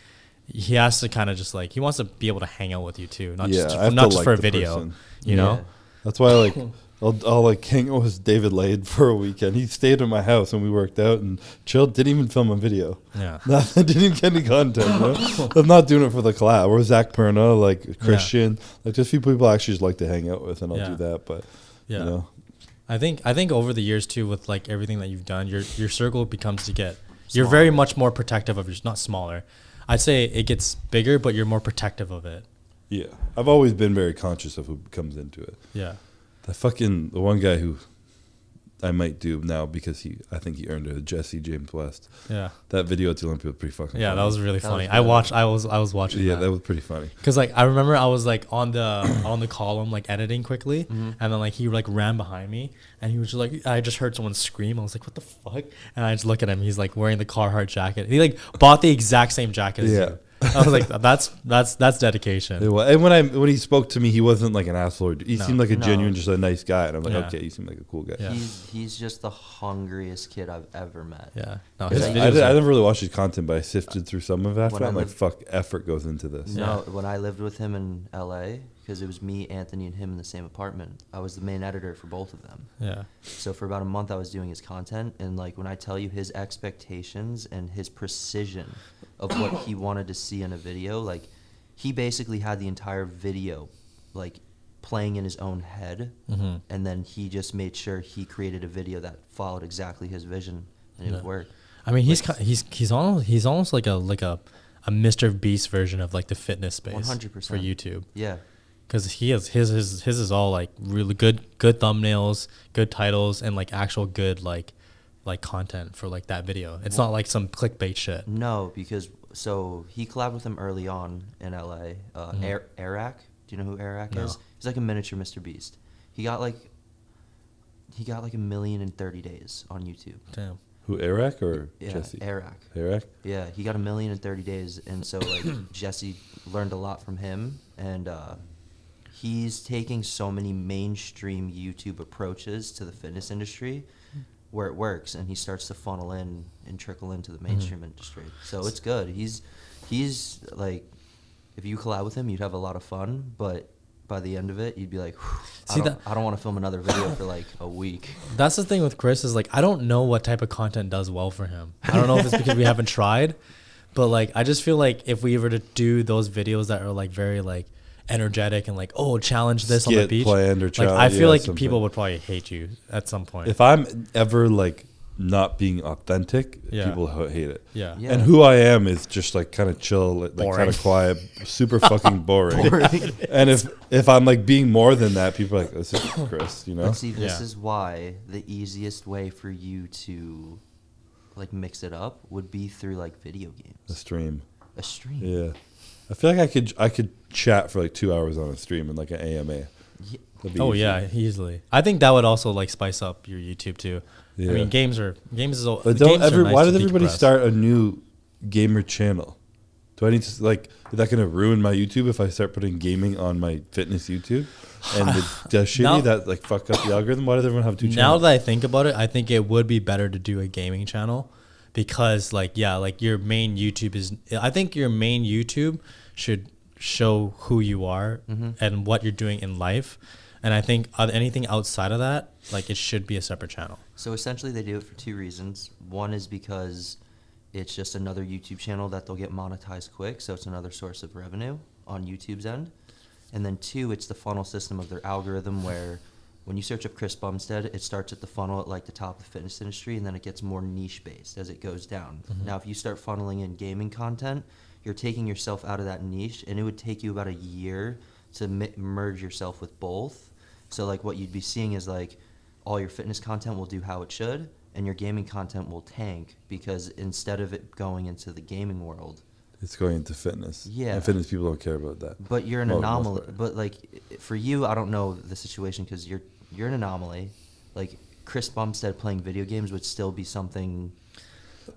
he has to kind of just like he wants to be able to hang out with you too, not just for a video, person. you know. That's why like I'll like hang out with David Lade for a weekend. He stayed at my house and we worked out and chilled. Didn't even film a video. Yeah. Nothing. Didn't even get any content. I'm not doing it for the collab. Or Zach Perna, like Christian, like just a few people I actually just like to hang out with, and I'll do that. But I think over the years too, with like everything that you've done, your circle becomes you're very much more protective of not smaller. I'd say it gets bigger, but you're more protective of it. Yeah, I've always been very conscious of who comes into it. Yeah. The one guy who, might do now because I think he earned it. Jesse James West. Yeah. That video at the Olympia was pretty fucking. Yeah, funny. that was really That funny. was good. I was watching. Yeah, that was pretty funny. Cause like I remember I was like on the column like editing quickly, and then like he like ran behind me, and he was just like I just heard someone scream. I was like, what the fuck? And I just look at him. He's like wearing the Carhartt jacket. He like bought the exact same jacket as you. I was like, that's dedication. And when he spoke to me, he wasn't like an asshole. He seemed like a No. genuine, just a nice guy. And I'm like, Yeah. okay, you seem like a cool guy. Yeah. He's just the hungriest kid I've ever met. Yeah. No, Because his I- videos. I never really watched his content, but I sifted through some of it after. When I I'm like, lived- fuck, effort goes into this. Yeah. No, when I lived with him in LA, because it was me, Anthony, and him in the same apartment, I was the main editor for both of them. Yeah. So for about a month, I was doing his content, and like when I tell you his expectations and his precision of what he wanted to see in a video, like he basically had the entire video like playing in his own head, Mm-hmm. and then he just made sure he created a video that followed exactly his vision, and it Yeah. would work. I mean, he's almost like a Mr. Beast version of like the fitness space 100%. for YouTube. Yeah. Because he has his is all like really good thumbnails, good titles, and like actual good like content for like that video. It's not like some clickbait shit. No, because so he collabed with him early on in LA. Arak, do you know who Arak No. is? He's like a miniature Mr. Beast. He got like 1 million in 30 days on YouTube. Damn. Who, Eric or Yeah, Jesse? Arak. Eric? Yeah, he got 1 million in 30 days, and so like Jesse learned a lot from him, and he's taking so many mainstream YouTube approaches to the fitness industry where it works, and he starts to funnel in and trickle into the mainstream industry. So it's good. He's like, if you collab with him, you'd have a lot of fun, but by the end of it, you'd be like, See, I don't want to film another video for like a week. That's the thing with Chris is like I don't know what type of content does well for him. I don't know if it's because we haven't tried, but like I just feel like if we were to do those videos that are like very like energetic and like challenge this on the Skit beach, planned or like challenge, I feel yeah, like something. people would probably hate you at some point. If I'm ever like not being authentic, Yeah. people hate it. yeah. Yeah. And who I am is just like kind of chill, like Boring. kind of quiet, super fucking boring. And if I'm like being more than that, people are like, this is Chris, you know? But see, this Yeah. is why the easiest way for you to like mix it up would be through like video A games, stream. a stream. Yeah. I feel like I could chat for like 2 hours on a stream in like an AMA. Yeah. That'd be Oh easy. yeah, easily. I think that would also like spice up your YouTube too. Yeah. I mean, games is. But games are nice why to does everybody decompress. start a new gamer channel? Do I need to like? Is that gonna ruin my YouTube if I start putting gaming on my fitness YouTube? And does shitty Now- that like fuck up the algorithm? Why does everyone have two Now channels? that I think about it, I think it would be better to do a gaming channel because like your main YouTube is. I think your main YouTube should show who you are and what you're doing in life. And I think anything outside of that, like it should be a separate channel. So essentially, they do it for two reasons. One is because it's just another YouTube channel that they'll get monetized quick, so it's another source of revenue on YouTube's end. And then two, it's the funnel system of their algorithm where when you search up Chris Bumstead, it starts at the funnel at like the top of the fitness industry, and then it gets more niche based as it goes down. Now, if you start funneling in gaming content, you're taking yourself out of that niche, and it would take you about a year to merge yourself with both. So like what you'd be seeing is like all your fitness content will do how it should, and your gaming content will tank because instead of it going into the gaming world, It's going into fitness. Yeah. And fitness people don't care about that. but you're an Well, most anomaly. part. But like for you, I don't know the situation because you're an anomaly. Like Chris Bumstead playing video games would still be something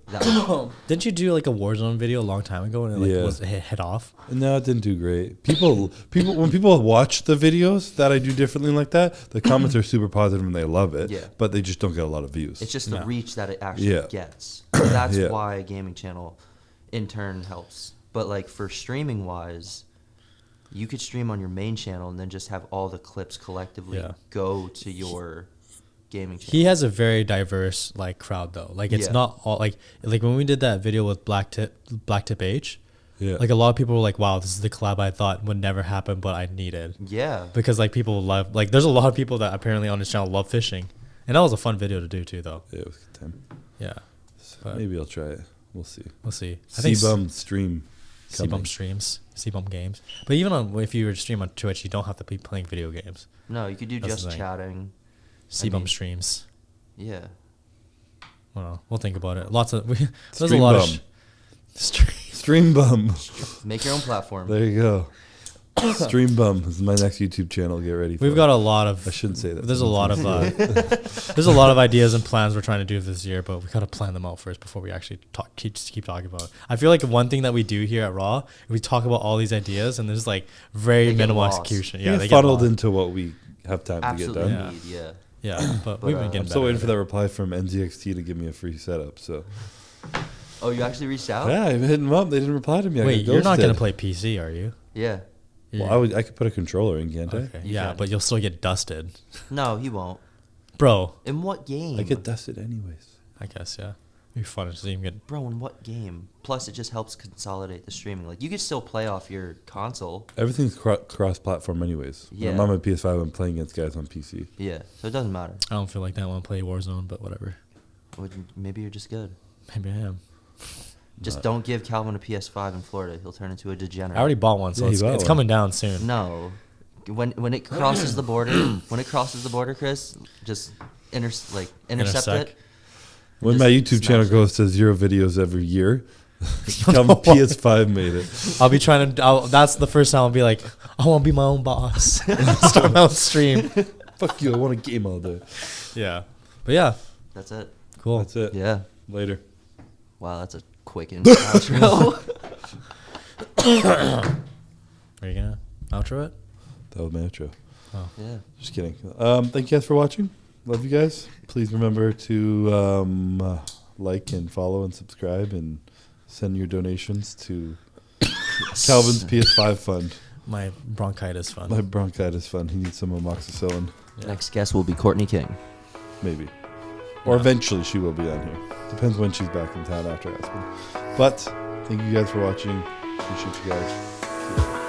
that Didn't you do like a Warzone video a long time ago and it like Yeah. was hit off? No, it didn't do great. People when people watch the videos that I do differently like that, the comments are super positive and they love it. Yeah. But they just don't get a lot of views. it's just the No. reach that it actually Yeah. gets. So that's Yeah. why a gaming channel in turn helps. But like for streaming wise, you could stream on your main channel and then just have all the clips collectively Yeah. go to your gaming channel. He has a very diverse like crowd though. Like it's Yeah. not all like when we did that video with Black Tip H, Yeah. like a lot of people were like, "Wow, this is the collab I thought would never happen, but I needed." Yeah. Because like people love like there's a lot of people that apparently on his channel love fishing, and that was a fun video to do too though. Yeah, it was a good time. Yeah, So But- maybe I'll try it. We'll see. we'll see. I think C-Bum stream. C-Bum coming. streams, C-Bum games. But even if you were to stream on Twitch, you don't have to be playing video games. No, you could do That's just the thing. chatting. C-Bum mean- streams. Yeah. Well, we'll think about it. There's a Stream lot bum. of Stream bum. Make your own platform. There you go. Stream bum is my next YouTube channel. Get ready. We've got a lot of. I shouldn't say that. There's a lot of. There's a lot of ideas and plans we're trying to do this year, but we gotta plan them out first before we actually keep talking about it. I feel like one thing that we do here at Raw, we talk about all these ideas, and there's like very minimal execution. Yeah, they get funneled into what we have time Absolutely to get done. need, yeah. Yeah, but we've been getting I'm still better waiting at for it. that reply from NZXT to give me a free setup. So Oh, you actually reached out? yeah, I've hit them up. They didn't reply to me. I Wait, got you're not gonna ghosted. play PC, are you? Yeah. Well, I could put a controller in, can't Okay. You Yeah, can. but you'll still get dusted, No, he won't. bro. In what game? I? I get dusted anyways. I guess yeah. It'd be fun to see him get. Bro, in what game? Plus, it just helps consolidate the streaming. Like, you could still play off your console. Everything's cross-platform anyways. Yeah. When I'm on PS5, I'm playing against guys on PC. Yeah, so it doesn't matter. I don't feel like that. I want to play Warzone, but whatever. Maybe you're just good. Maybe I am. Just don't give Calvin a PS5 in Florida. He'll turn into a degenerate. I already bought one, so Yeah, he it's bought one. coming down soon. No. When it crosses the border, Chris, just intercept Intersect. it. When Just my YouTube channel smash it. goes to 0 videos every year, come PS5 made it. I'll be trying to. That's the first time I'll be like, I want to be my own boss. Start my own stream. Fuck you, I want a game all day. Yeah, but yeah, That's it. cool. That's it. Yeah. Later. Wow, that's a quick outro. Are you gonna outro it? That was my outro. Oh, Yeah. Just kidding. Thank you guys for watching. Love you guys. Please remember to like and follow and subscribe and send your donations to Calvin's PS5 fund. my bronchitis fund. My bronchitis fund. He needs some amoxicillin, Yeah. Next guest will be Courtney King. maybe. Or Yeah. eventually she will be on here. Depends when she's back in town after Aspen. But thank you guys for watching. Appreciate you guys.